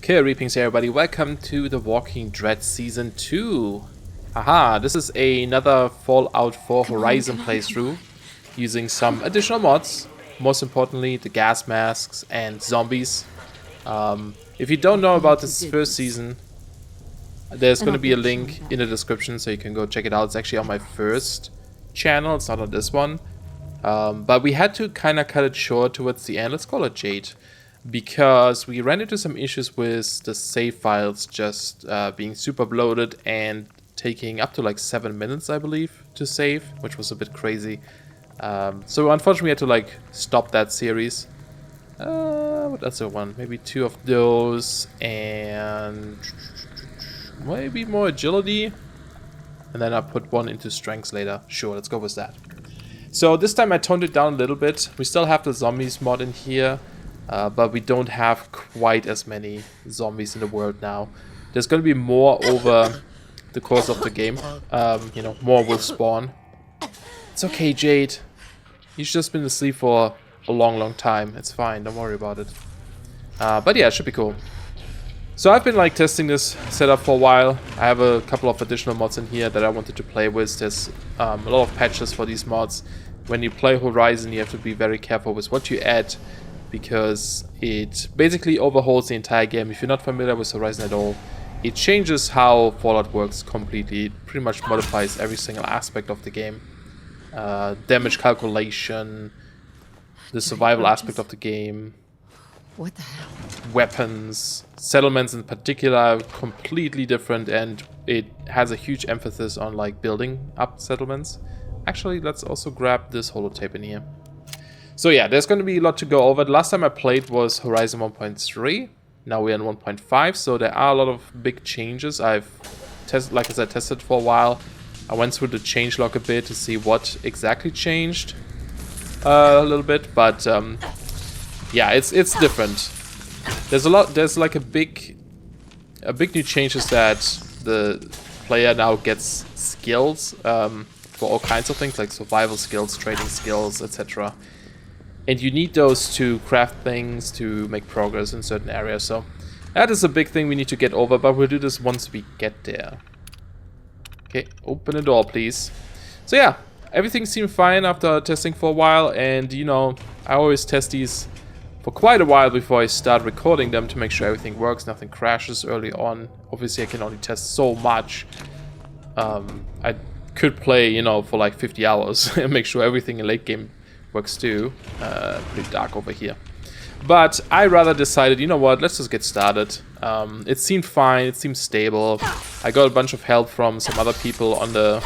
Greetings everybody, welcome to The Walking Dead Season 2. Haha, this is another Fallout 4 Horizon playthrough using some additional mods. Most importantly, the gas masks and zombies. If you don't know about this first season, there's going to be a link in the description so you can go check it out. It's actually on my first channel, it's not on this one. But we had to kind of cut it short towards the end. Let's call it Jade. Because we ran into some issues with the save files just being super bloated and taking up to like 7 minutes, I believe, to save, which was a bit crazy. So unfortunately we had to like stop that series. What else do I want? Maybe 2 of those and maybe more agility. And then I put 1 into strengths later. Sure, let's go with that. So this time I toned it down a little bit. We still have the zombies mod in here. But we don't have quite as many zombies in the world now. There's going to be more over the course of the game. You know, more will spawn. It's okay, Jade. You've just been asleep for a long time. It's fine. Don't worry about it. But yeah, it should be cool. So I've been like testing this setup for a while. I have a couple of additional mods in here that I wanted to play with. There's a lot of patches for these mods. When you play Horizon, you have to be very careful with what you add, because it basically overhauls the entire game. If you're not familiar with Horizon at all, it changes how Fallout works completely. It pretty much modifies every single aspect of the game. Damage calculation, the survival aspect of the game, what the hell? Weapons, settlements in particular are completely different, and it has a huge emphasis on like building up settlements. Actually, let's also grab this holotape in here. So yeah, there's going to be a lot to go over. The last time I played was Horizon 1.3. Now we're in 1.5, so there are a lot of big changes. I've tested, like I said, tested for a while. I went through the changelog a bit to see what exactly changed a little bit, but yeah, it's different. There's like a big new change is that the player now gets skills for all kinds of things like survival skills, trading skills, etc. And you need those to craft things, to make progress in certain areas. So that is a big thing we need to get over, but we'll do this once we get there. Okay, open the door, please. So yeah, everything seemed fine after testing for a while. And, you know, I always test these for quite a while before I start recording them to make sure everything works, nothing crashes early on. Obviously, I can only test so much. I could play, you know, for like 50 hours and make sure everything in late game works too. Pretty dark over here, but I rather decided, you know what, let's just get started. It seemed fine, it seemed stable. I got a bunch of help from some other people on the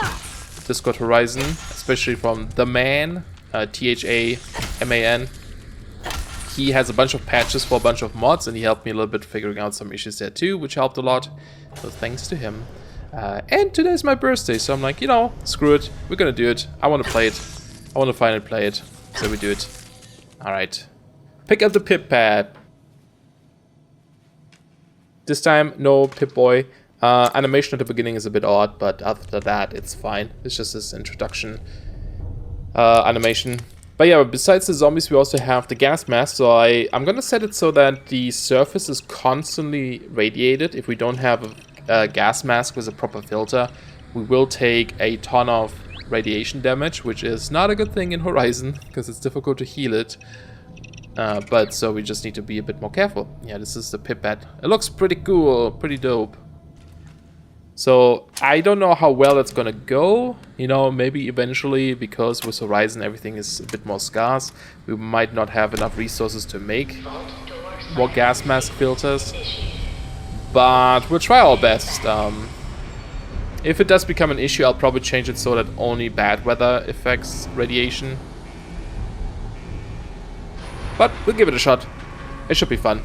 Discord Horizon, especially from the man, THAMAN. He has a bunch of patches for a bunch of mods, and he helped me a little bit figuring out some issues there too, which helped a lot, so thanks to him. And today's my birthday, so I'm like, you know, screw it, we're gonna do it. I want to play it. I want to finally play it, so we do it. Alright. Pick up the Pip pad. This time, no Pip-Boy. Animation at the beginning is a bit odd, but other than that, it's fine. It's just this introduction animation. But yeah, besides the zombies, we also have the gas mask. So I'm going to set it so that the surface is constantly radiated. If we don't have a gas mask with a proper filter, we will take a ton of radiation damage, which is not a good thing in Horizon because it's difficult to heal it, but so we just need to be a bit more careful. Yeah, this is the pipette. It looks pretty cool, pretty dope. So I don't know how well it's gonna go, you know, maybe eventually, because with Horizon everything is a bit more scarce, we might not have enough resources to make more gas mask filters, but we'll try our best. If it does become an issue, I'll probably change it so that only bad weather affects radiation. But we'll give it a shot. It should be fun.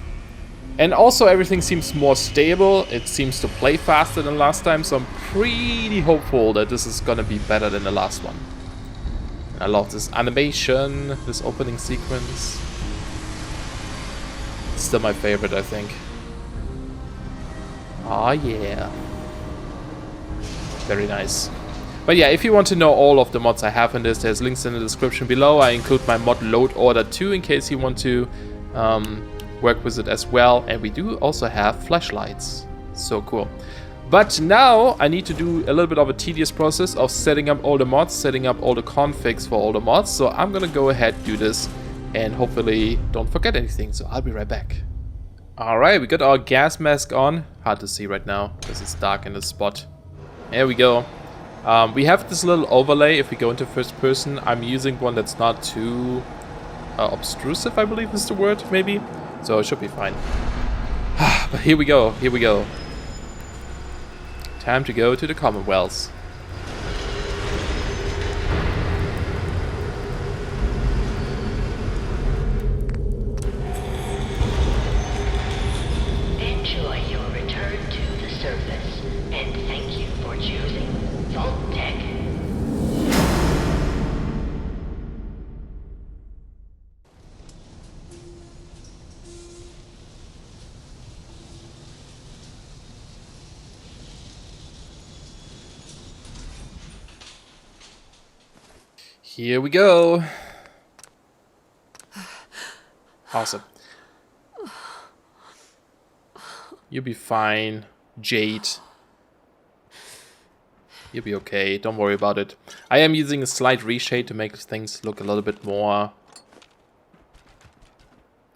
And also everything seems more stable. It seems to play faster than last time, so I'm pretty hopeful that this is gonna be better than the last one. I love this animation, this opening sequence. It's still my favorite, I think. Oh yeah. Very nice. But yeah, if you want to know all of the mods I have in this, there's links in the description below. I include my mod load order too, in case you want to work with it as well. And we do also have flashlights. So cool. But now I need to do a little bit of a tedious process of setting up all the mods, setting up all the configs for all the mods. So I'm gonna go ahead, do this, and hopefully don't forget anything. So I'll be right back. Alright, we got our gas mask on. Hard to see right now because it's dark in this spot. There we go. We have this little overlay if we go into first person. I'm using one that's not too obtrusive, I believe is the word, maybe. So it should be fine. But here we go, here we go. Time to go to the Commonwealth. Enjoy your return to the surface, and thank you for choosing Vault Tech. Here we go. Awesome. You'll be fine, Jade. You'll be okay. Don't worry about it. I am using a slight reshade to make things look a little bit more...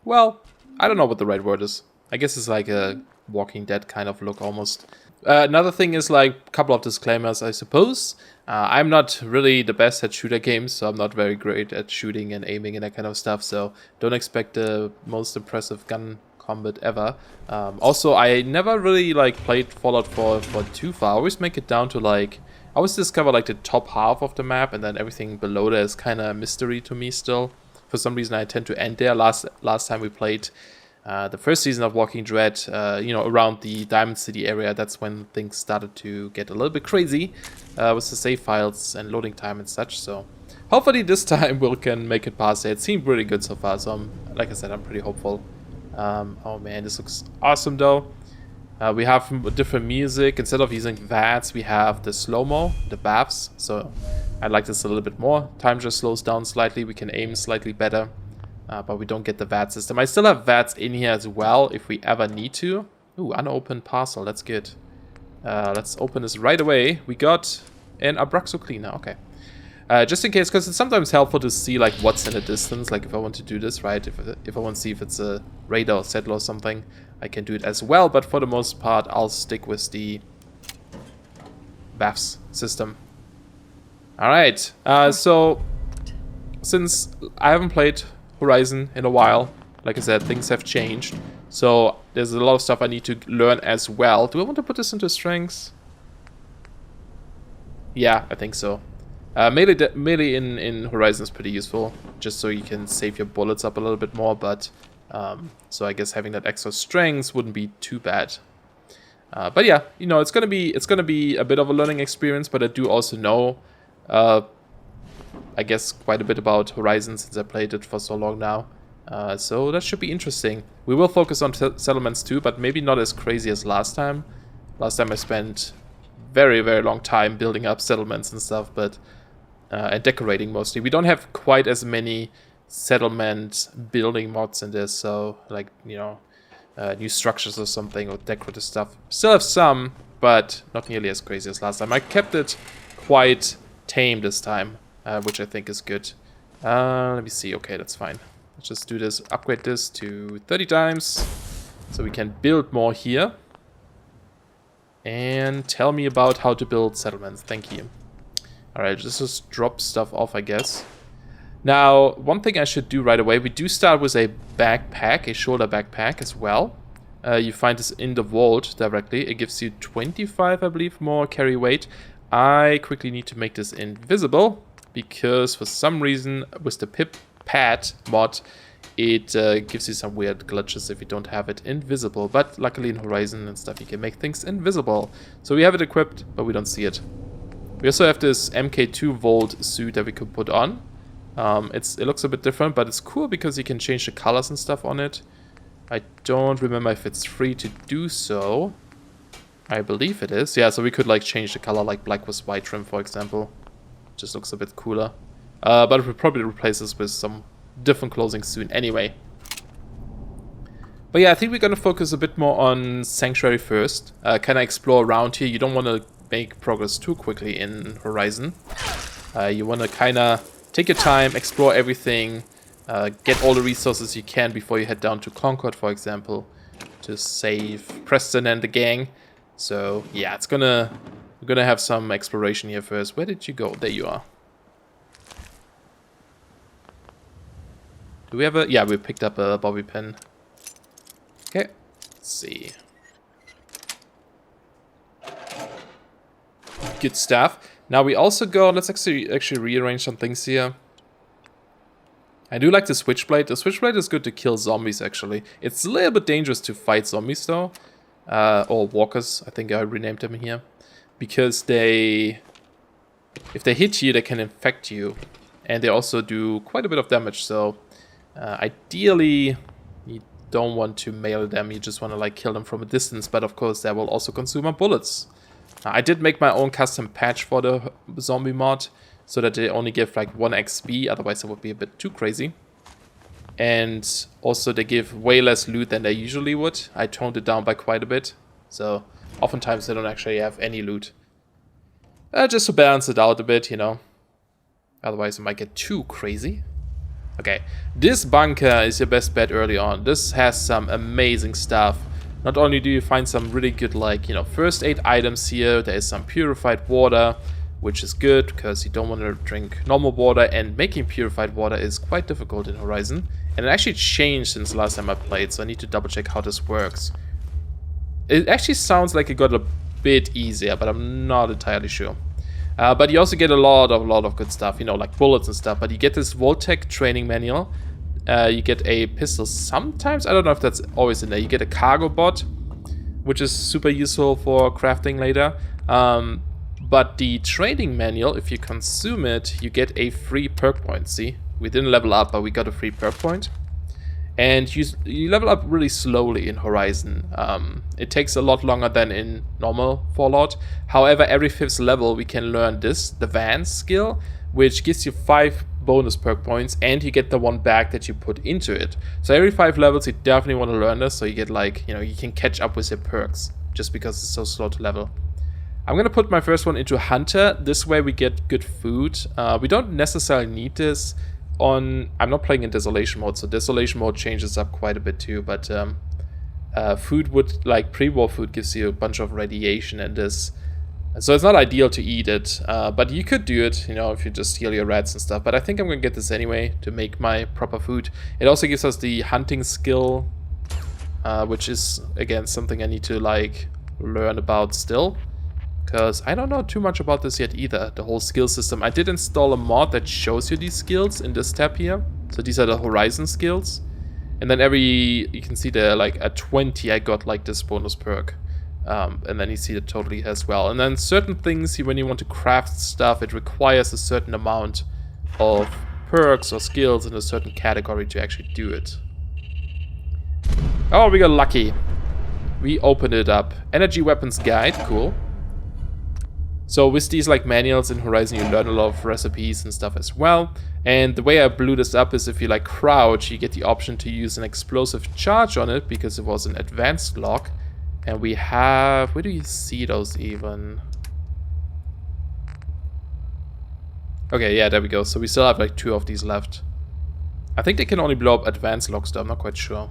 Well, I don't know what the right word is. I guess it's like a Walking Dead kind of look almost. Another thing is like a couple of disclaimers, I suppose. I'm not really the best at shooter games, so I'm not very great at shooting and aiming and that kind of stuff. So don't expect the most impressive gun combat ever. Also, I never really like played Fallout 4 for too far. I always make it down to like, I always discover like the top half of the map, and then everything below there is kind of a mystery to me still. For some reason, I tend to end there. Last time we played the first season of Walking Dead, you know, around the Diamond City area, that's when things started to get a little bit crazy with the save files and loading time and such. So hopefully this time we can make it past it. It seemed really good so far, so like I said, I'm pretty hopeful. Oh man, this looks awesome though. We have different music. Instead of using VATs, we have the slow-mo, the BAFs. So I like this a little bit more. Time just slows down slightly. We can aim slightly better. But we don't get the VAT system. I still have VATs in here as well if we ever need to. Ooh, unopened parcel. That's good. Let's open this right away. We got an Abraxo cleaner. Okay. Just in case, because it's sometimes helpful to see like what's in the distance. Like if I want to do this, right? If I want to see if it's a radar or settler or something, I can do it as well. But for the most part, I'll stick with the BAFs system. Alright. So, since I haven't played Horizon in a while, like I said, things have changed, so there's a lot of stuff I need to learn as well. Do I want to put this into strengths? Yeah, I think so. Melee in Horizon is pretty useful, just so you can save your bullets up a little bit more, but so I guess having that extra strengths wouldn't be too bad. But yeah, you know, it's gonna be a bit of a learning experience, but I do also know I guess quite a bit about Horizon since I played it for so long now. So that should be interesting. We will focus on settlements too, but maybe not as crazy as last time. Last time I spent very, very long time building up settlements and stuff, but and decorating mostly. We don't have quite as many settlement building mods in this, so like, you know, new structures or something or decorative stuff. Still have some, but not nearly as crazy as last time. I kept it quite tame this time. Which I think is good. Let me see. Okay, that's fine. Let's just do this. Upgrade this to 30 times. So we can build more here. And tell me about how to build settlements. Thank you. Alright, just drop stuff off, I guess. Now, one thing I should do right away. We do start with a backpack, a shoulder backpack as well. You find this in the vault directly. It gives you 25, I believe, more carry weight. I quickly need to make this invisible, because for some reason with the pip pad mod it gives you some weird glitches if you don't have it invisible, but luckily in Horizon and stuff you can make things invisible. So we have it equipped, but we don't see it. We also have this MK2 Volt suit that we could put on. It looks a bit different, but it's cool because you can change the colors and stuff on it. I don't remember if it's free to do so. I believe it is. Yeah, so we could like change the color, like black with white trim, for example. Just looks a bit cooler. But we'll probably replace this with some different clothing soon anyway. But yeah, I think we're going to focus a bit more on Sanctuary first. Kind of explore around here. You don't want to make progress too quickly in Horizon. You want to kind of take your time, explore everything, get all the resources you can before you head down to Concord, for example, to save Preston and the gang. So yeah, we're gonna have some exploration here first. Where did you go? There you are. Do we have a... Yeah, we picked up a bobby pin. Okay, let's see. Good stuff. Now we also go... Let's actually rearrange some things here. I do like the switchblade. The switchblade is good to kill zombies, actually. It's a little bit dangerous to fight zombies, though. Or walkers, I think I renamed them here. Because if they hit you, they can infect you. And they also do quite a bit of damage, so... ideally, you don't want to melee them, you just want to like kill them from a distance, but of course that will also consume our bullets. I did make my own custom patch for the zombie mod, so that they only give like 1 XP, otherwise it would be a bit too crazy. And also they give way less loot than they usually would. I toned it down by quite a bit, so oftentimes they don't actually have any loot. Just to balance it out a bit, you know. Otherwise it might get too crazy. Okay, this bunker is your best bet early on. This has some amazing stuff. Not only do you find some really good, like, you know, first aid items here, there is some purified water, which is good because you don't want to drink normal water, and making purified water is quite difficult in Horizon. And it actually changed since last time I played, so I need to double check how this works. It actually sounds like it got a bit easier, but I'm not entirely sure. But you also get a lot of good stuff, you know, like bullets and stuff. But you get this Voltec training manual. You get a pistol sometimes. I don't know if that's always in there. You get a cargo bot, which is super useful for crafting later. But the training manual, if you consume it, you get a free perk point. See, we didn't level up, but we got a free perk point. And you level up really slowly in Horizon. It takes a lot longer than in normal Fallout. However, every 5th level we can learn this, the Vance skill, which gives you 5 bonus perk points, and you get the 1 back that you put into it. So every 5 levels you definitely want to learn this, so you get like, you know, you can catch up with your perks, just because it's so slow to level. I'm going to put my first one into Hunter. This way we get good food. We don't necessarily need this. I'm not playing in Desolation mode, so Desolation mode changes up quite a bit too, but food would, like pre-war food gives you a bunch of radiation and this, so it's not ideal to eat it, but you could do it, you know, if you just heal your rats and stuff, but I think I'm gonna get this anyway to make my proper food. It also gives us the hunting skill, which is, again, something I need to, like, learn about still. Because I don't know too much about this yet either, the whole skill system. I did install a mod that shows you these skills in this tab here. So these are the Horizon skills. And then you can see there, like at 20 I got like this bonus perk. And then you see it totally as well. And then certain things, when you want to craft stuff, it requires a certain amount of perks or skills in a certain category to actually do it. Oh, we got lucky. We opened it up. Energy Weapons Guide, cool. So with these like manuals in Horizon, you learn a lot of recipes and stuff as well. And the way I blew this up is if you like crouch, you get the option to use an explosive charge on it because it was an advanced lock. And we have... Where do you see those even? Okay, yeah, there we go. So we still have like 2 of these left. I think they can only blow up advanced locks though, I'm not quite sure.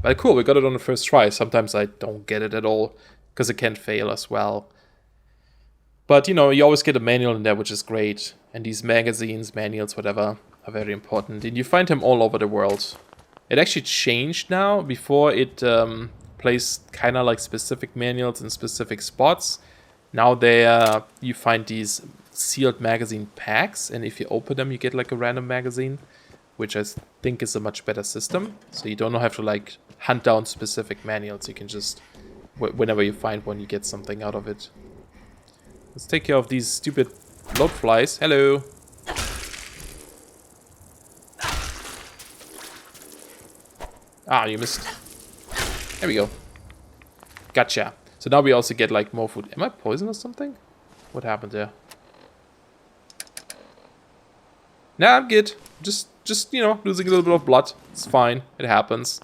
But cool, we got it on the first try. Sometimes I don't get it at all because it can fail as well. But, you know, you always get a manual in there, which is great. And these magazines, manuals, whatever, are very important. And you find them all over the world. It actually changed now. Before it placed kind of like specific manuals in specific spots. Now you find these sealed magazine packs. And if you open them, you get like a random magazine. Which I think is a much better system. So you don't have to like hunt down specific manuals. You can just, whenever you find one, you get something out of it. Let's take care of these stupid bloat flies. Hello. Ah, you missed. There we go. Gotcha. So now we also get like more food. Am I poisoned or something? What happened there? Nah, I'm good. Just you know, losing a little bit of blood. It's fine. It happens.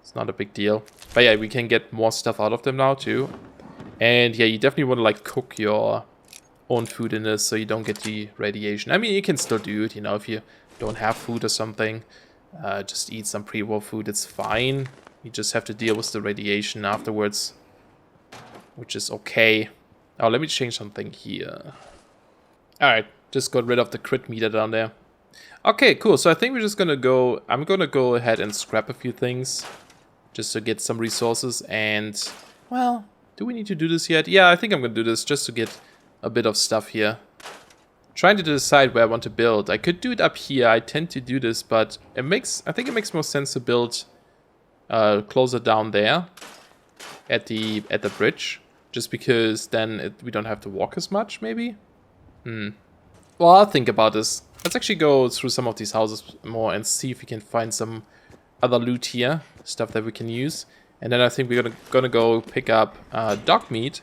It's not a big deal. But yeah, we can get more stuff out of them now too. And yeah, you definitely want to like cook your own food in this so you don't get the radiation. I mean, you can still do it, you know, if you don't have food or something. Just eat some pre-war food, it's fine. You just have to deal with the radiation afterwards, which is okay. Oh, let me change something here. Alright, just got rid of the crit meter down there. Okay, cool. So I think we're just gonna go... I'm gonna go ahead and scrap a few things just to get some resources. And, well, do we need to do this yet? Yeah, I think I'm gonna do this just to get a bit of stuff here. Trying to decide where I want to build. I could do it up here. I tend to do this, but I think it makes more sense to build closer down there at the bridge, just because then we don't have to walk as much, maybe. Well, I'll think about this. Let's actually go through some of these houses more and see if we can find some other loot here, stuff that we can use. And then I think we're gonna go pick up dog meat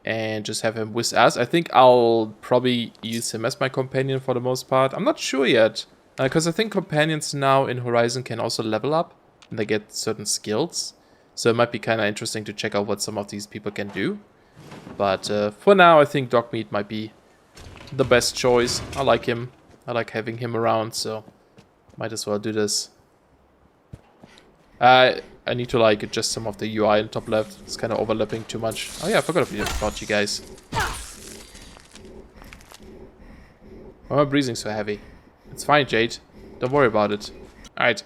and just have him with us. I think I'll probably use him as my companion for the most part. I'm not sure yet, because I think companions now in Horizon can also level up and they get certain skills. So it might be kind of interesting to check out what some of these people can do. But for now, I think dog meat might be the best choice. I like him. I like having him around, so might as well do this. I need to like adjust some of the UI in top left. It's kind of overlapping too much. Oh yeah, I forgot about you guys. Why am I breathing so heavy? It's fine, Jade. Don't worry about it. Alright.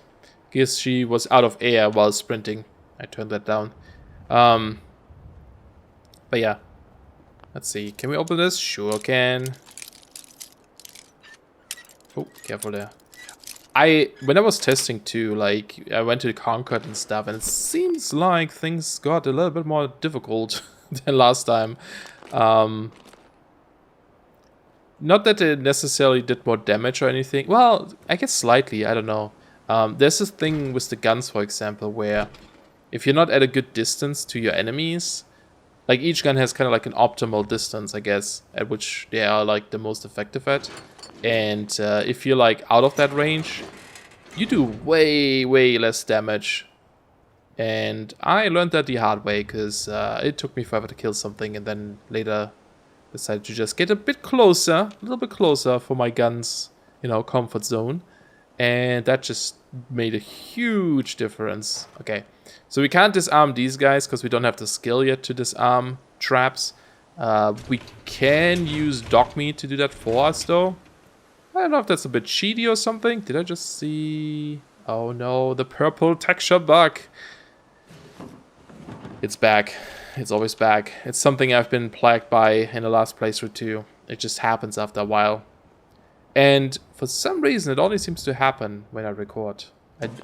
Guess she was out of air while sprinting. I turned that down. But yeah. Let's see. Can we open this? Sure can. Oh, careful there. When I was testing too, like, I went to Concord and stuff, and it seems like things got a little bit more difficult than last time. Not that it necessarily did more damage or anything. Well, I guess slightly, I don't know. There's this thing with the guns, for example, where if you're not at a good distance to your enemies, like each gun has kind of like an optimal distance, I guess, at which they are like the most effective at. And if you're like out of that range, you do way, way less damage. And I learned that the hard way, because it took me forever to kill something, and then later decided to just get a bit closer, a little bit closer for my gun's, you know, comfort zone. And that just made a huge difference. Okay, so we can't disarm these guys because we don't have the skill yet to disarm traps. We can use dog meat to do that for us, though. I don't know if that's a bit cheaty or something. Did I just see... Oh no, the purple texture bug. It's back. It's always back. It's something I've been plagued by in the last playthrough too. It just happens after a while. And for some reason, it only seems to happen when I record.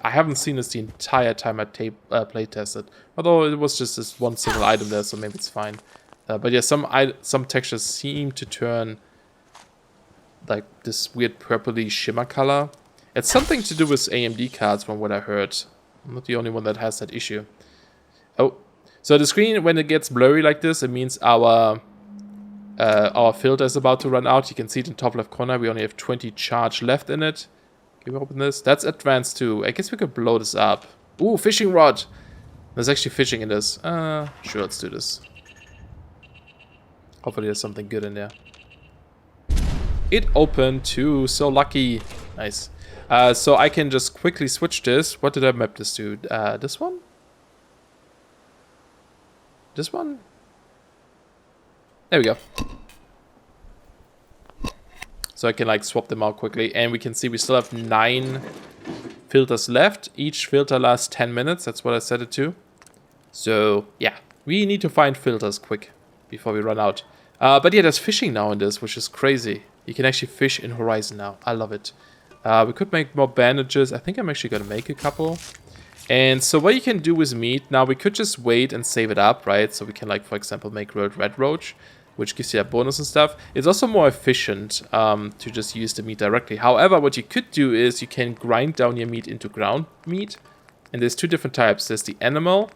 I haven't seen this the entire time I play tested. Although it was just this one single item there, so maybe it's fine. But yeah, some textures seem to turn like this weird purpley shimmer color. It's something to do with AMD cards from what I heard. I'm not the only one that has that issue. Oh, so the screen, when it gets blurry like this, it means our filter is about to run out. You can see it in the top left corner. We only have 20 charge left in it. Can we open this? That's advanced too. I guess we could blow this up. Ooh, fishing rod. There's actually fishing in this. Sure, let's do this. Hopefully there's something good in there. It opened too, so lucky. Nice. So I can just quickly switch this. What did I map this to? This one? This one? There we go. So I can like swap them out quickly. And we can see we still have 9 filters left. Each filter lasts 10 minutes. That's what I set it to. So yeah, we need to find filters quick before we run out. But yeah, there's fishing now in this, which is crazy. You can actually fish in Horizon now. I love it. We could make more bandages. I think I'm actually going to make a couple. And so what you can do with meat, now we could just wait and save it up, right? So we can like, for example, make grilled red roach, which gives you a bonus and stuff. It's also more efficient to just use the meat directly. However, what you could do is you can grind down your meat into ground meat. And there's 2 different types. There's the animal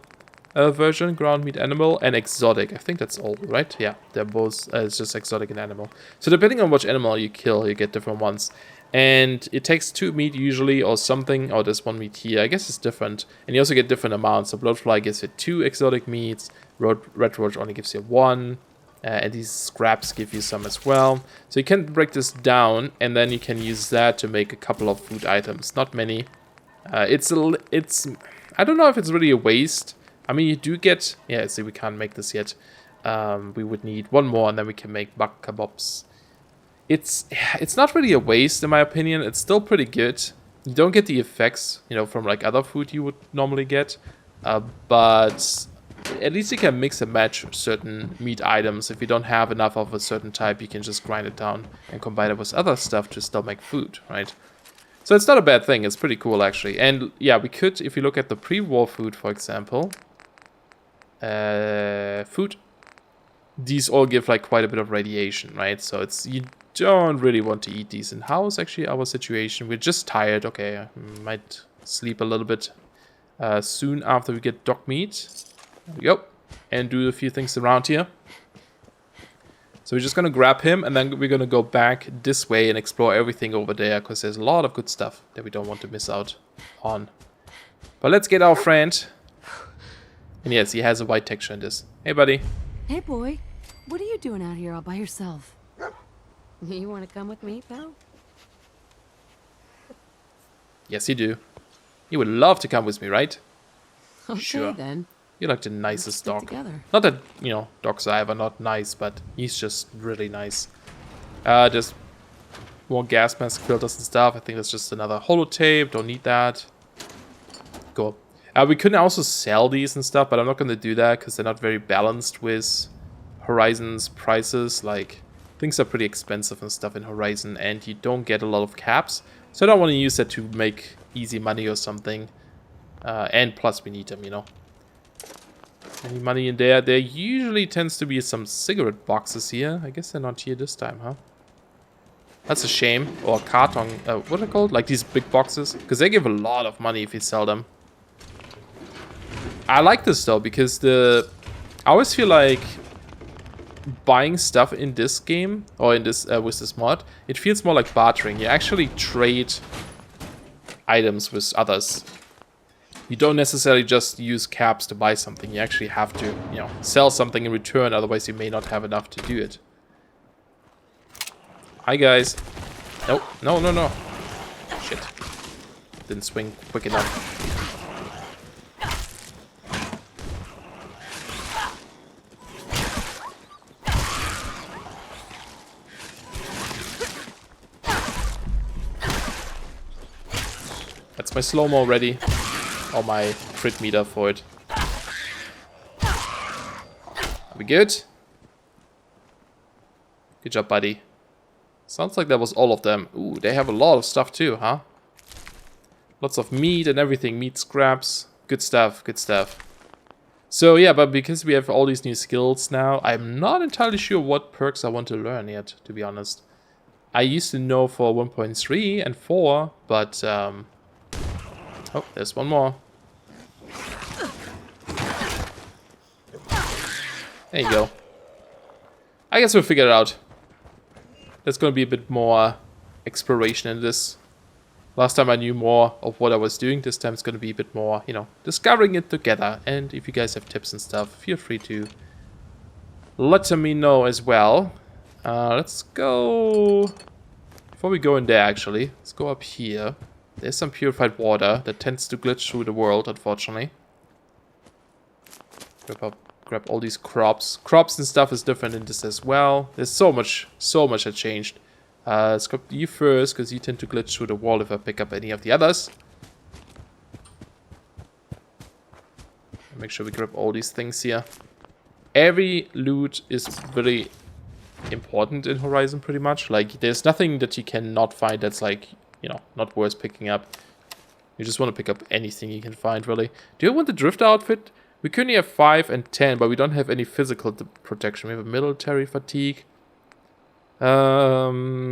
version, ground meat animal, and exotic. I think that's all, right? Yeah, they're both, it's just exotic and animal. So depending on which animal you kill, you get different ones. And it takes 2 meat usually, or something. Oh, there's 1 meat here. I guess it's different. And you also get different amounts. So bloodfly gives you 2 exotic meats. Red roach only gives you 1. And these scraps give you some as well. So you can break this down, and then you can use that to make a couple of food items. Not many. It's I don't know if it's really a waste. I mean, you do get... Yeah, see, we can't make this yet. We would need 1 more, and then we can make bak kebabs. It's not really a waste, in my opinion. It's still pretty good. You don't get the effects, you know, from like other food you would normally get. But at least you can mix and match certain meat items. If you don't have enough of a certain type, you can just grind it down and combine it with other stuff to still make food, right? So it's not a bad thing. It's pretty cool, actually. And yeah, we could, if you look at the pre-war food, for example, food, these all give like quite a bit of radiation, right? So it's, you don't really want to eat these. And how is actually our situation? We're just tired. Okay, I might sleep a little bit soon after we get dog meat. There we go. And do a few things around here. So we're just going to grab him, and then we're going to go back this way and explore everything over there, because there's a lot of good stuff that we don't want to miss out on. But let's get our friend. And yes, he has a white texture in this. Hey, buddy. Hey, boy. What are you doing out here all by yourself? You want to come with me, pal? Yes, you do. You would love to come with me, right? Okay, Sure. then. You're like the nicest Let's dog. stick together. Not that, you know, dogs are ever not nice, but he's just really nice. There's more gas mask filters and stuff. I think that's just another holotape. Don't need that. Cool. We couldn't also sell these and stuff, but I'm not going to do that because they're not very balanced with Horizon's prices. Like, things are pretty expensive and stuff in Horizon, and you don't get a lot of caps. So I don't want to use that to make easy money or something. And plus we need them, you know. Any money in there? There usually tends to be some cigarette boxes here. I guess they're not here this time, huh? That's a shame. Or carton. What are they called? Like these big boxes. Because they give a lot of money if you sell them. I like this though, because I always feel like buying stuff in this game, or in this with this mod, it feels more like bartering. You actually trade items with others. You don't necessarily just use caps to buy something. You actually have to, you know, sell something in return. Otherwise, you may not have enough to do it. Hi, guys. Nope. No, no, no. Shit. Didn't swing quick enough. That's my slow-mo ready. Or my crit meter for it. Are we good? Good job, buddy. Sounds like that was all of them. Ooh, they have a lot of stuff too, huh? Lots of meat and everything. Meat scraps. Good stuff, good stuff. So yeah, but because we have all these new skills now, I'm not entirely sure what perks I want to learn yet, to be honest. I used to know for 1.3 and 4, but oh, there's one more. There you go. I guess we'll figure it out. There's going to be a bit more exploration in this. Last time I knew more of what I was doing. This time it's going to be a bit more, you know, discovering it together. And if you guys have tips and stuff, feel free to let me know as well. Let's go... Before we go in there, actually, let's go up here. There's some purified water that tends to glitch through the world, unfortunately. Grab all these crops. Crops and stuff is different in this as well. There's so much that changed. Let's grab you first, because you tend to glitch through the wall if I pick up any of the others. Make sure we grab all these things here. Every loot is very important in Horizon, pretty much. Like, there's nothing that you cannot find that's, like, you know, not worth picking up. You just want to pick up anything you can find, really. Do you want the Drifter outfit? We currently have 5 and 10, but we don't have any physical protection. We have a military fatigue. I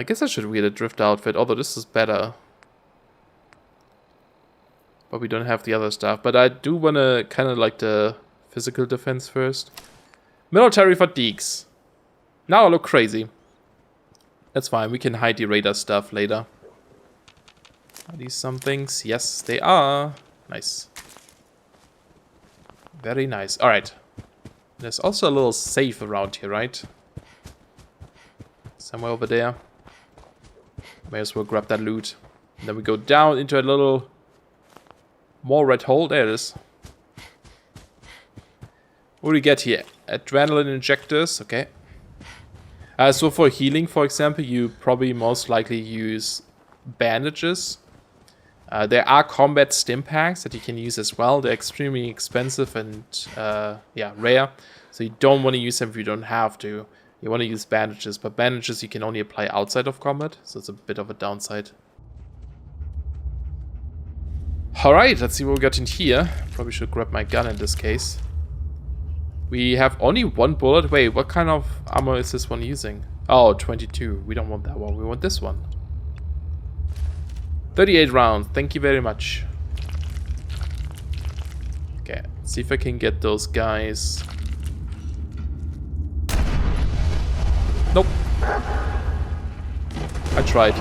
guess I should get a Drifter outfit, although this is better. But we don't have the other stuff. But I do want to kind of like the physical defense first. Military fatigues. Now I look crazy. That's fine. We can hide the radar stuff later. Are these some things? Yes, they are. Nice. Very nice. Alright. There's also a little safe around here, right? Somewhere over there. May as well grab that loot. And then we go down into a little more red hole. There it is. What do we get here? Adrenaline injectors. Okay. So for healing, for example, you probably most likely use bandages. There are combat stim packs that you can use as well. They're extremely expensive and yeah, rare. So you don't want to use them if you don't have to. You want to use bandages, but bandages you can only apply outside of combat, so it's a bit of a downside. Alright, let's see what we got in here. Probably should grab my gun in this case. We have only one bullet. Wait, what kind of ammo is this one using? Oh, 22. We don't want that one. We want this one. 38 rounds. Thank you very much. Okay, let's see if I can get those guys. Nope. I tried.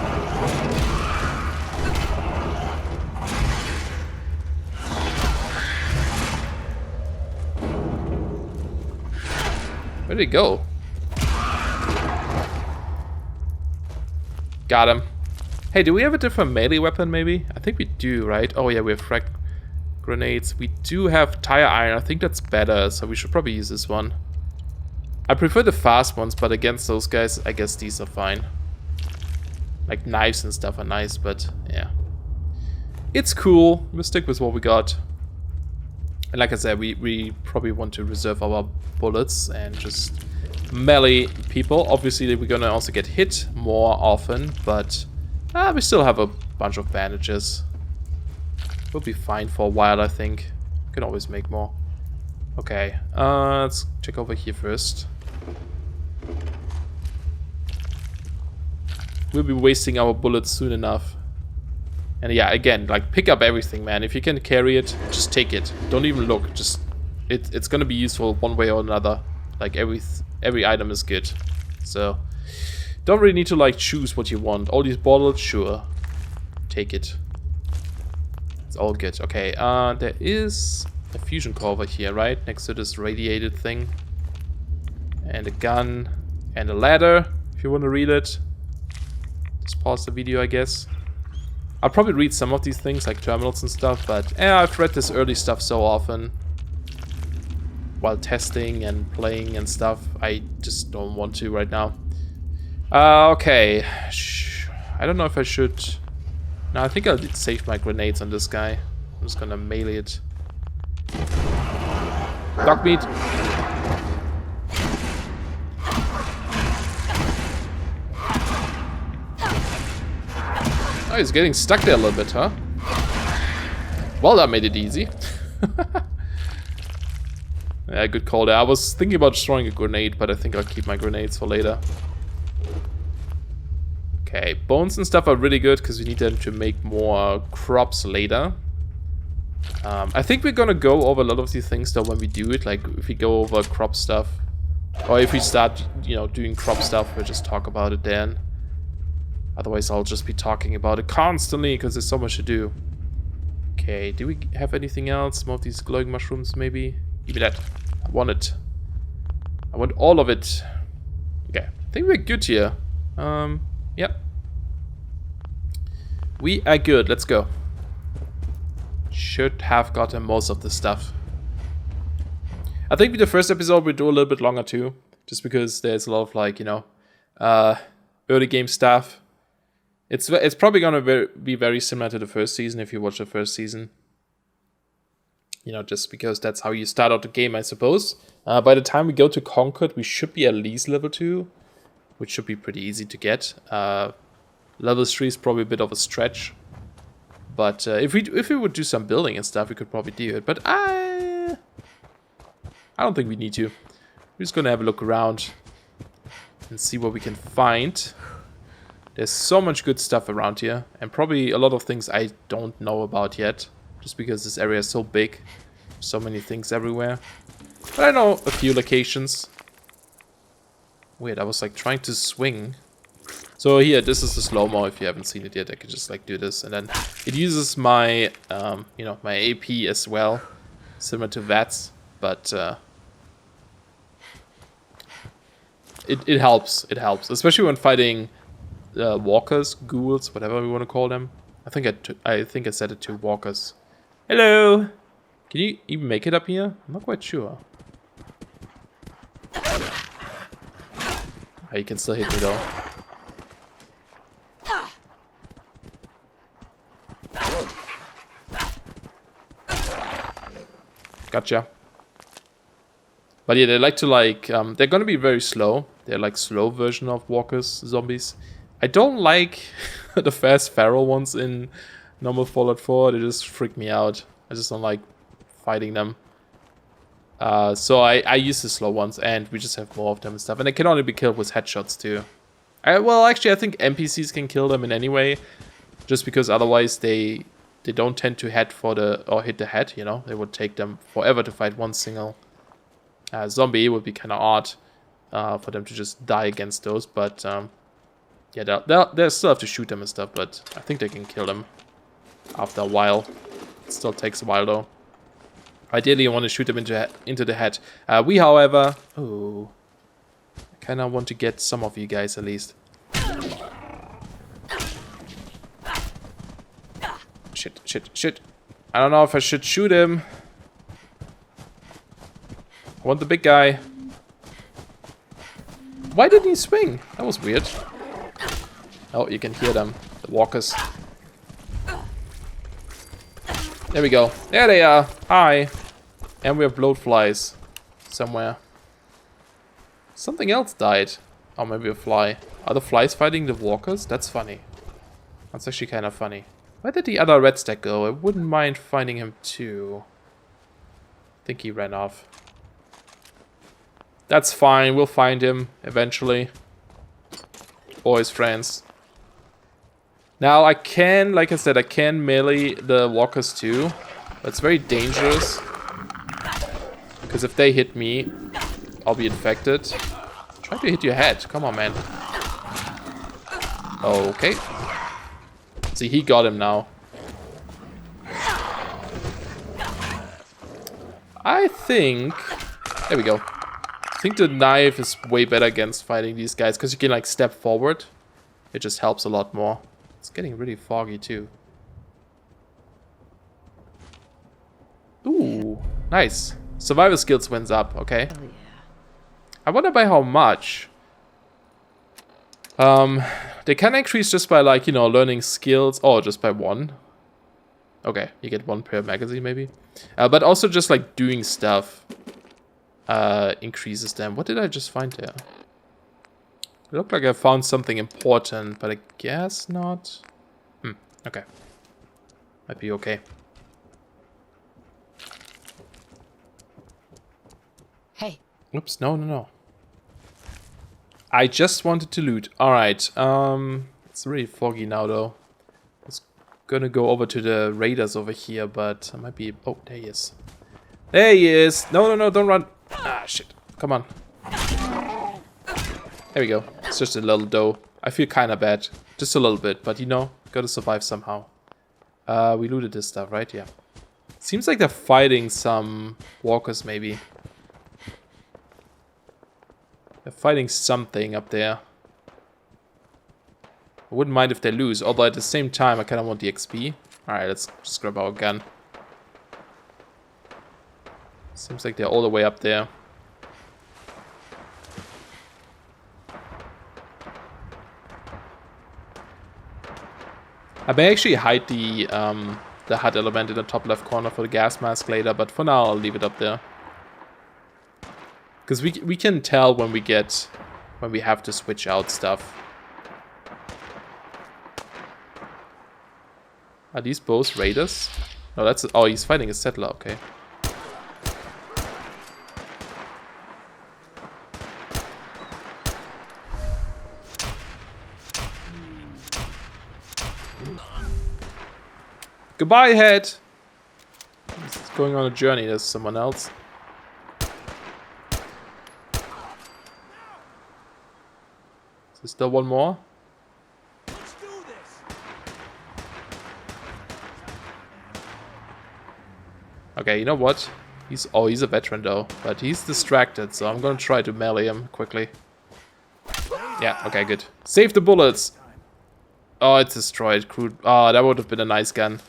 Where did he go? Got him. Hey, do we have a different melee weapon maybe? I think we do, right? Oh yeah, we have frag grenades. We do have tire iron. I think that's better, so we should probably use this one. I prefer the fast ones, but against those guys, I guess these are fine. Like knives and stuff are nice, but yeah. It's cool. We'll stick with what we got. And like I said, we probably want to reserve our bullets and just melee people. Obviously, we're gonna also get hit more often, but we still have a bunch of bandages. We'll be fine for a while, I think. We can always make more. Okay, let's check over here first. We'll be wasting our bullets soon enough. And yeah, again, like, pick up everything, man. If you can carry it, just take it. Don't even look. Just it's gonna be useful one way or another. Like, every item is good. So don't really need to like choose what you want. All these bottles, sure. Take it. It's all good. Okay, there is a fusion core over here, right? Next to this radiated thing. And a gun. And a ladder, if you want to read it. Just pause the video, I guess. I'll probably read some of these things, like terminals and stuff, but I've read this early stuff so often. While testing and playing and stuff. I just don't want to right now. Okay. I don't know if I should... No, I think I'll save my grenades on this guy. I'm just gonna melee it. Dog meat! Oh, he's getting stuck there a little bit, huh? Well, that made it easy. Yeah, good call there. I was thinking about throwing a grenade, but I think I'll keep my grenades for later. Okay, bones and stuff are really good because we need them to make more crops later. I think we're gonna go over a lot of these things though when we do it. Like if we go over crop stuff, or if we start, you know, doing crop stuff, we'll just talk about it then. Otherwise, I'll just be talking about it constantly because there's so much to do. Okay, do we have anything else? More of these glowing mushrooms, maybe? Give me that. I want it. I want all of it. Okay, I think we're good here. Yep. We are good. Let's go. Should have gotten most of the stuff. I think with the first episode we'll do a little bit longer too. Just because there's a lot of like, you know, early game stuff. It's probably gonna be very similar to the first season if you watch the first season. You know, just because that's how you start out the game, I suppose. By the time we go to Concord, we should be at least level 2. Which should be pretty easy to get. Level 3 is probably a bit of a stretch. But if we would do some building and stuff, we could probably do it. But I don't think we need to. We're just gonna have a look around and see what we can find. There's so much good stuff around here, and probably a lot of things I don't know about yet, just because this area is so big. So many things everywhere. But I know a few locations. Weird, I was like trying to swing So here, this is the slow-mo. If you haven't seen it yet, I could just like do this, and then it uses my, you know, my AP as well, similar to VATS, but it helps. It helps, especially when fighting walkers, ghouls, whatever we want to call them. I think I set it to walkers. Hello. Can you even make it up here? I'm not quite sure. Oh, you can still hit me though. Gotcha. But yeah, they like to like, they're gonna be very slow. They're like slow version of walkers, zombies. I don't like the fast feral ones in normal Fallout 4. They just freak me out. I just don't like fighting them. So I use the slow ones, and we just have more of them and stuff. And they can only be killed with headshots too. Well, actually, I think NPCs can kill them in any way, just because otherwise they don't tend to hit the head. You know, it would take them forever to fight one single zombie. It would be kind of odd for them to just die against those. But yeah, they'll still have to shoot them and stuff. But I think they can kill them after a while. It still takes a while though. Ideally, you want to shoot them into the head. We, however... Oh. I kind of want to get some of you guys, at least. Shit, shit, shit. I don't know if I should shoot him. I want the big guy. Why didn't he swing? That was weird. Oh, you can hear them. The walkers. There we go. There they are. Hi. And we have bloatflies somewhere. Something else died. Oh, maybe a fly. Are the flies fighting the walkers? That's funny. That's actually kind of funny. Where did the other red stack go? I wouldn't mind finding him too. I think he ran off. That's fine. We'll find him eventually. Or his friends. Now I can, like I said, I can melee the walkers too. That's very dangerous. Because if they hit me, I'll be infected. Try to hit your head. Come on, man. Okay. See, he got him now. I think... There we go. I think the knife is way better against fighting these guys. Because you can, like, step forward. It just helps a lot more. It's getting really foggy too. Ooh, nice. Survival skills wins up, okay. Oh, yeah. I wonder by how much. They can increase just by, like, you know, learning skills. Oh, just by one. Okay, you get one per magazine maybe. But also just like doing stuff increases them. What did I just find there? It looked like I found something important, but I guess not. Okay. Might be okay. Hey. Oops, no. I just wanted to loot. Alright, it's really foggy now though. I was gonna go over to the raiders over here, but I might be... Oh, there he is. There he is! No, don't run! Ah, shit. Come on. There we go. It's just a little dough. I feel kind of bad. Just a little bit, but you know, gotta survive somehow. We looted this stuff, right? Yeah. Seems like they're fighting some walkers, maybe. They're fighting something up there. I wouldn't mind if they lose, although at the same time, I kind of want the XP. Alright, let's just grab our gun. Seems like they're all the way up there. I may actually hide the HUD element in the top left corner for the gas mask later, but for now I'll leave it up there. Because we can tell when we have to switch out stuff. Are these both raiders? No, that's... Oh, he's fighting a settler, okay. Goodbye, head! He's going on a journey, there's someone else. Is there still one more? Okay, you know what? He's a veteran though, but he's distracted, so I'm gonna try to melee him quickly. Yeah, okay, good. Save the bullets! Oh, it's destroyed. Crude. Oh, that would have been a nice gun.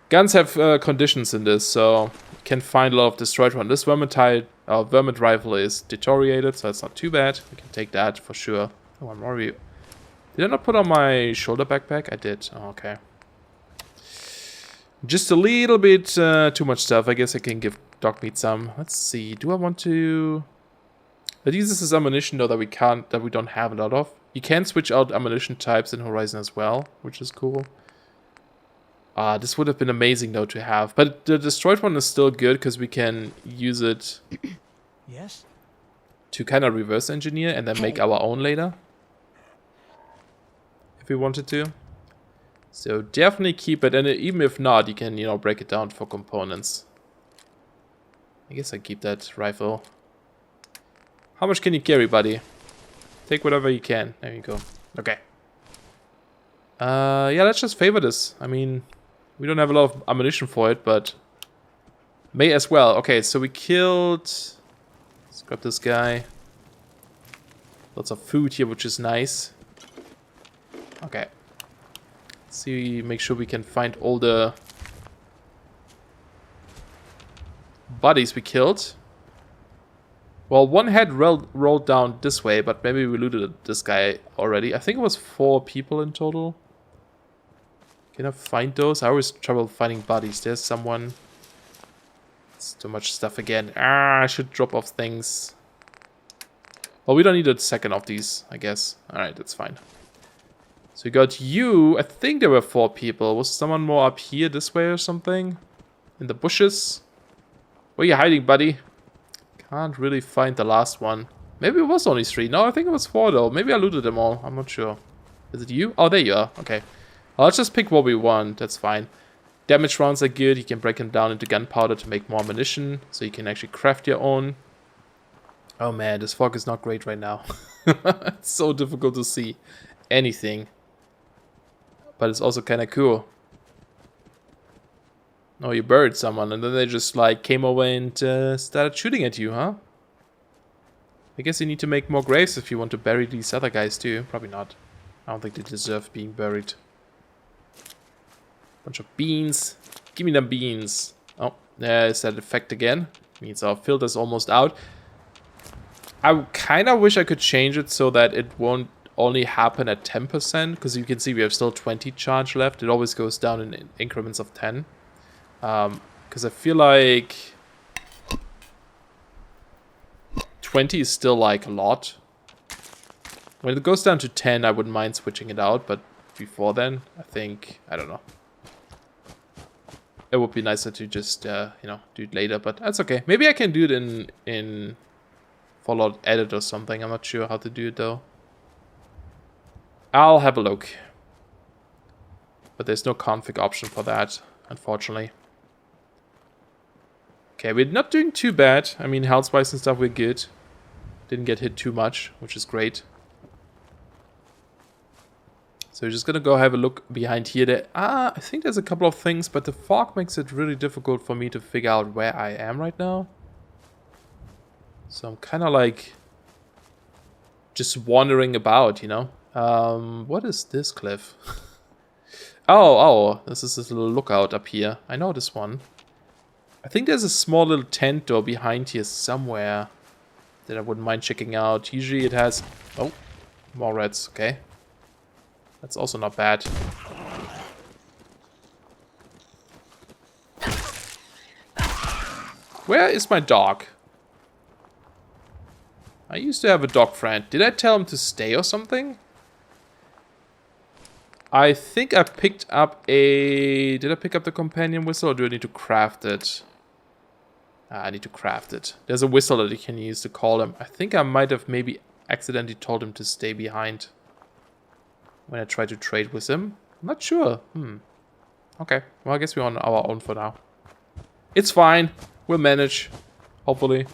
Guns have conditions in this, so you can find a lot of destroyed one. This vermint rifle is deteriorated, so it's not too bad. We can take that for sure. Oh, I'm already... Did I not put on my shoulder backpack? I did. Oh, okay. Just a little bit too much stuff. I guess I can give Dogmeat some. Let's see. Do I want to... It uses ammunition though that we don't have a lot of. You can switch out ammunition types in Horizon as well, which is cool. This would have been amazing though to have. But the destroyed one is still good because we can use it Yes? to kind of reverse engineer and then make our own later. If we wanted to. So definitely keep it, and even if not, you can, you know, break it down for components. I guess I keep that rifle. How much can you carry, buddy? Take whatever you can. There you go. Okay. Yeah, let's just favor this. I mean, we don't have a lot of ammunition for it, but may as well. Okay, so we killed... Let's grab this guy. Lots of food here, which is nice. Okay. Let's see, make sure we can find all the bodies we killed. Well, one head rolled down this way, but maybe we looted this guy already. I think it was 4 people in total. Can I find those? I always trouble finding bodies. There's someone. It's too much stuff again. I should drop off things. Well, we don't need a second of these, I guess. Alright, that's fine. So we got you. I think there were 4 people. Was someone more up here this way or something? In the bushes? Where are you hiding, buddy? Can't really find the last one. Maybe it was only 3. No, I think it was 4 though. Maybe I looted them all. I'm not sure. Is it you? Oh, there you are. Okay. Well, let's just pick what we want. That's fine. Damage rounds are good. You can break them down into gunpowder to make more ammunition. So you can actually craft your own. Oh man, this fog is not great right now. It's so difficult to see anything. But it's also kind of cool. Oh, you buried someone and then they just like came over and started shooting at you, huh? I guess you need to make more graves if you want to bury these other guys too. Probably not. I don't think they deserve being buried. Bunch of beans. Give me them beans. Oh, there's that effect again. Means our filter's almost out. I kind of wish I could change it so that it won't only happen at 10%. Because you can see we have still 20 charge left. It always goes down in increments of 10. Because I feel like 20 is still like a lot. When it goes down to 10, I wouldn't mind switching it out, but before then, I think, I don't know. It would be nicer to just, you know, do it later, but that's okay. Maybe I can do it in Fallout Edit or something. I'm not sure how to do it though. I'll have a look. But there's no config option for that, unfortunately. Okay, we're not doing too bad. I mean, health-wise and stuff, we're good. Didn't get hit too much, which is great. So we're just gonna go have a look behind here. I think there's a couple of things, but the fog makes it really difficult for me to figure out where I am right now. So I'm kind of like just wandering about, you know. What is this cliff? Oh, this is this little lookout up here. I know this one. I think there's a small little tent door behind here somewhere that I wouldn't mind checking out. Usually it has... Oh, more rats. Okay. That's also not bad. Where is my dog? I used to have a dog friend. Did I tell him to stay or something? I think I picked up a... Did I pick up the companion whistle or do I need to craft it? I need to craft it. There's a whistle that you can use to call him. I think I might have maybe accidentally told him to stay behind when I tried to trade with him. I'm not sure. Okay. Well, I guess we're on our own for now. It's fine. We'll manage. Hopefully.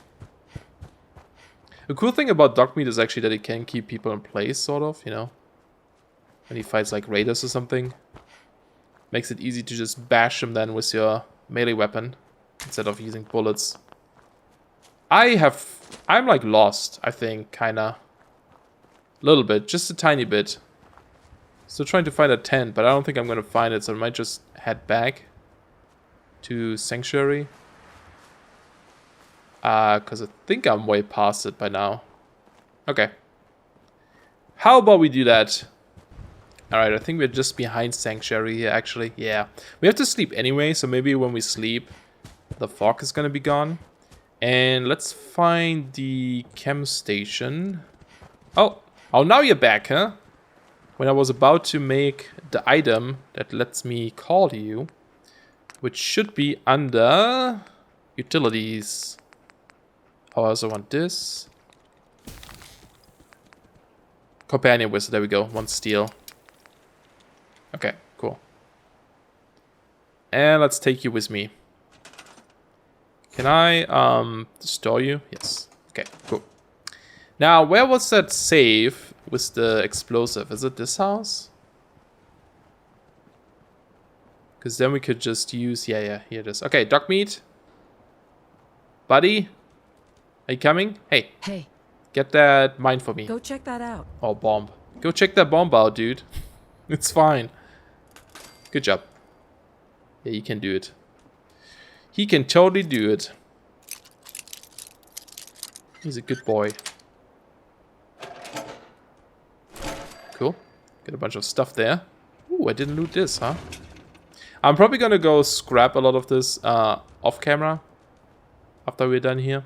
The cool thing about Dogmeat is actually that it can keep people in place, sort of, you know. When he fights like raiders or something. Makes it easy to just bash him then with your melee weapon. instead of using bullets. I'm like lost, I think, kinda. A little bit, just a tiny bit. Still trying to find a tent, but I don't think I'm gonna find it, so I might just head back to Sanctuary. Because I think I'm way past it by now. Okay. How about we do that? Alright, I think we're just behind Sanctuary here, actually. Yeah. We have to sleep anyway, so maybe when we sleep, the fog is gonna be gone. And let's find the chem station. Oh, now you're back, huh? When I was about to make the item that lets me call you, which should be under utilities. Oh, I also want this. Companion whistle, there we go. One steel. Okay, cool. And let's take you with me. Can I store you? Yes. Okay, cool. Now, where was that save with the explosive? Is it this house? Because then we could just use... Yeah, here it is. Okay, dog meat. Buddy? Are you coming? Hey. Hey. Get that mine for me. Go check that out. Oh, bomb. Go check that bomb out, dude. It's fine. Good job. Yeah, you can do it. He can totally do it. He's a good boy. Cool. Got a bunch of stuff there. Ooh, I didn't loot this, huh? I'm probably gonna go scrap a lot of this off camera after we're done here.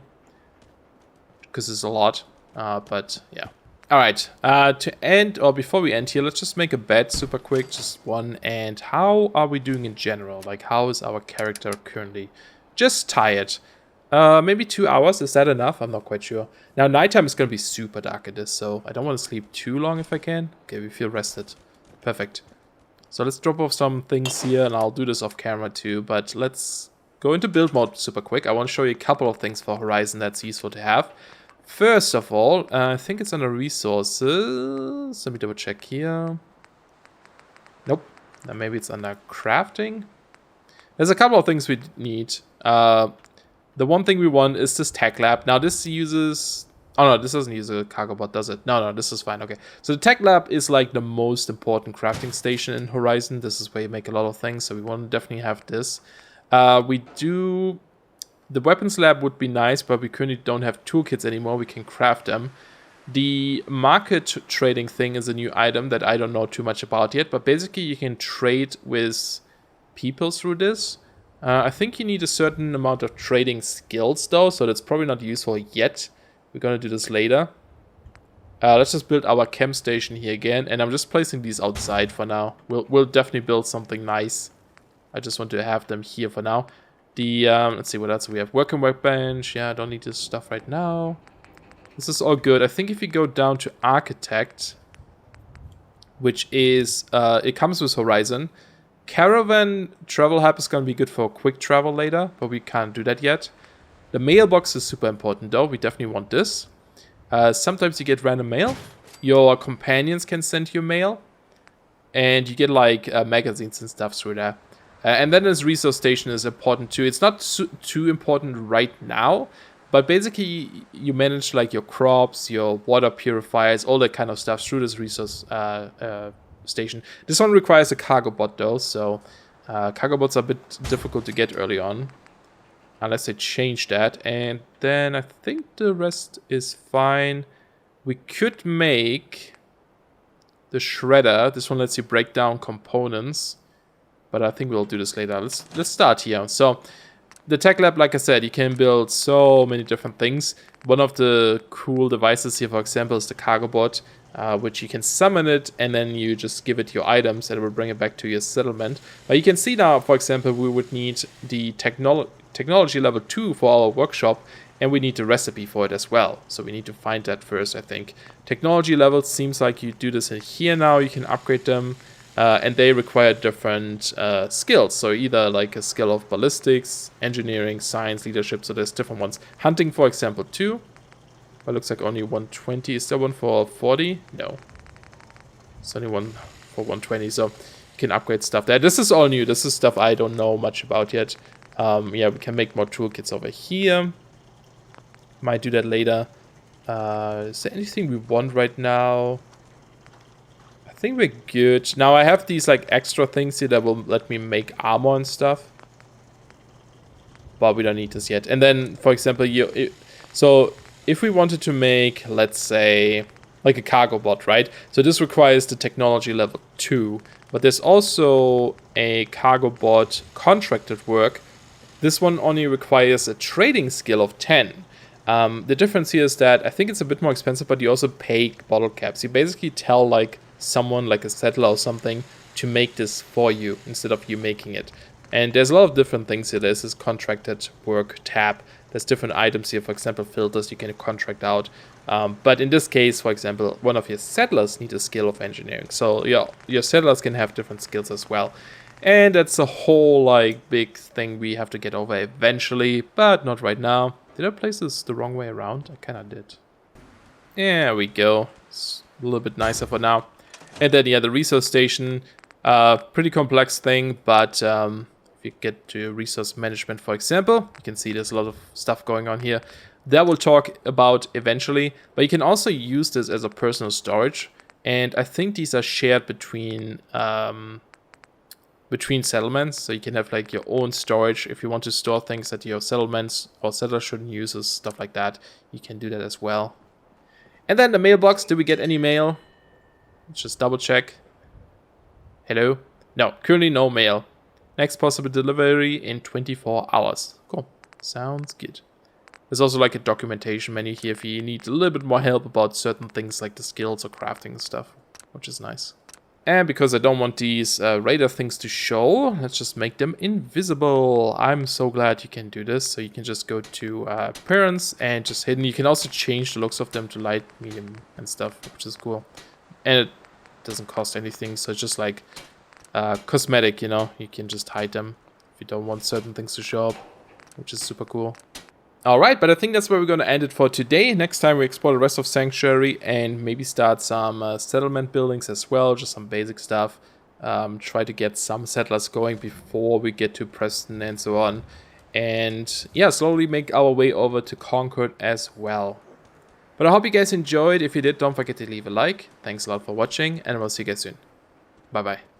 Because it's a lot. But yeah. Alright, to end, or before we end here, let's just make a bet super quick, just one. And how are we doing in general? Like, how is our character currently? Just tired. Maybe 2 hours, is that enough? I'm not quite sure. Now, nighttime is going to be super dark in this, so I don't want to sleep too long if I can. Okay, we feel rested. Perfect. So let's drop off some things here, and I'll do this off camera too, but let's go into build mode super quick. I want to show you a couple of things for Horizon that's useful to have. First of all, I think it's under resources. Let me double check here. Nope. Now maybe it's under crafting. There's a couple of things we need. The one thing we want is this tech lab. Now this uses... Oh no, this doesn't use a cargo bot, does it? No, this is fine. Okay. So the tech lab is like the most important crafting station in Horizon. This is where you make a lot of things. So we want to definitely have this. We do... The weapons lab would be nice, but we currently don't have toolkits anymore. We can craft them. The market trading thing is a new item that I don't know too much about yet. But basically you can trade with people through this. I think you need a certain amount of trading skills though. So that's probably not useful yet. We're going to do this later. Let's just build our chem station here again. And I'm just placing these outside for now. We'll definitely build something nice. I just want to have them here for now. The, let's see what else we have. Working workbench. Yeah, I don't need this stuff right now. This is all good. I think if you go down to architect, which is, it comes with Horizon. Caravan travel hub is going to be good for quick travel later, but we can't do that yet. The mailbox is super important though. We definitely want this. Sometimes you get random mail. Your companions can send you mail. And you get like magazines and stuff through there. And then this resource station is important too. It's not too important right now, but basically you manage like your crops, your water purifiers, all that kind of stuff through this resource station. This one requires a cargo bot though, so cargo bots are a bit difficult to get early on, unless they change that. And then I think the rest is fine. We could make the shredder. This one lets you break down components. But I think we'll do this later. Let's start here. So the tech lab, like I said, you can build so many different things. One of the cool devices here, for example, is the cargo bot, which you can summon it and then you just give it your items and it will bring it back to your settlement. But you can see now, for example, we would need the technology level 2 for our workshop, and we need the recipe for it as well. So we need to find that first, I think. Technology levels seems like you do this in here now. You can upgrade them. And they require different skills. So either like a skill of ballistics, engineering, science, leadership. So there's different ones. Hunting, for example, 2. But looks like only 120. Is there one for 40? No. It's only one for 120. So you can upgrade stuff there. This is all new. This is stuff I don't know much about yet. Yeah, we can make more toolkits over here. Might do that later. Is there anything we want right now? I think we're good. Now I have these like extra things here that will let me make armor and stuff. But we don't need this yet. And then, for example, so if we wanted to make, let's say, like a cargo bot, right? So this requires the technology level 2. But there's also a cargo bot contracted work. This one only requires a trading skill of 10. The difference here is that I think it's a bit more expensive, but you also pay bottle caps. You basically tell like someone, like a settler or something, to make this for you instead of you making it. And there's a lot of different things here. There's this contracted work tab. There's different items here, for example, filters you can contract out. But in this case, for example, one of your settlers need a skill of engineering. So your settlers can have different skills as well. And that's a whole like big thing we have to get over eventually, but not right now. Did I place this the wrong way around? I kind of did. There we go. It's a little bit nicer for now. And then, yeah, the resource station. Pretty complex thing, but if you get to resource management, for example, you can see there's a lot of stuff going on here. That we'll talk about eventually, but you can also use this as a personal storage. And I think these are shared between settlements, so you can have like your own storage if you want to store things that your settlements or settlers shouldn't use, or stuff like that. You can do that as well. And then the mailbox. Did we get any mail? Let's just double check. Hello? No, currently no mail. Next possible delivery in 24 hours. Cool. Sounds good. There's also like a documentation menu here if you need a little bit more help about certain things like the skills or crafting and stuff, which is nice. And because I don't want these radar things to show, let's just make them invisible. I'm so glad you can do this. So you can just go to appearance and just hidden. You can also change the looks of them to light, medium and stuff, which is cool. And it doesn't cost anything. So it's just like cosmetic, you know. You can just hide them if you don't want certain things to show up, which is super cool. Alright, but I think that's where we're going to end it for today. Next time we explore the rest of Sanctuary and maybe start some settlement buildings as well, just some basic stuff. Try to get some settlers going before we get to Preston and so on. And yeah, slowly make our way over to Concord as well. But I hope you guys enjoyed. If you did, don't forget to leave a like. Thanks a lot for watching, and we'll see you guys soon. Bye bye.